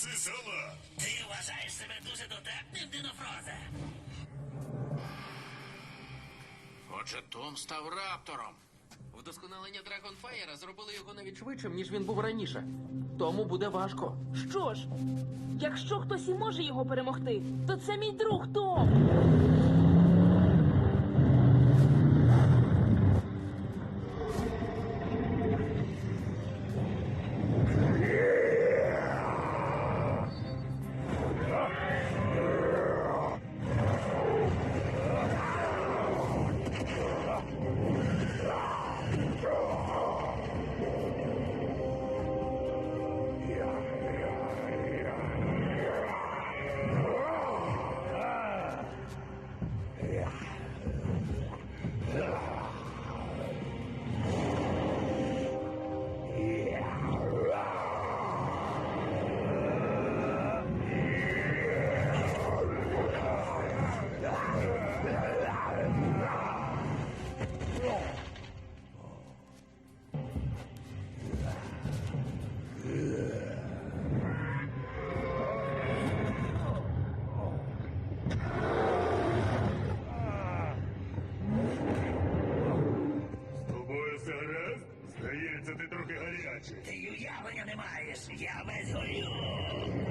Боси села. Ти вважаєш себе дуже дотепним, Динофрозе? Отже, Том став раптором. Вдосконалення Драгонфаєра зробили його навіть швидшим, ніж він був раніше. Тому буде важко. Що ж, якщо хтось і може його перемогти, то це мій друг Том. З тобою все гаразд? Здається, ти трохи гарячий. Ти й уявлення не маєш, я весь горю.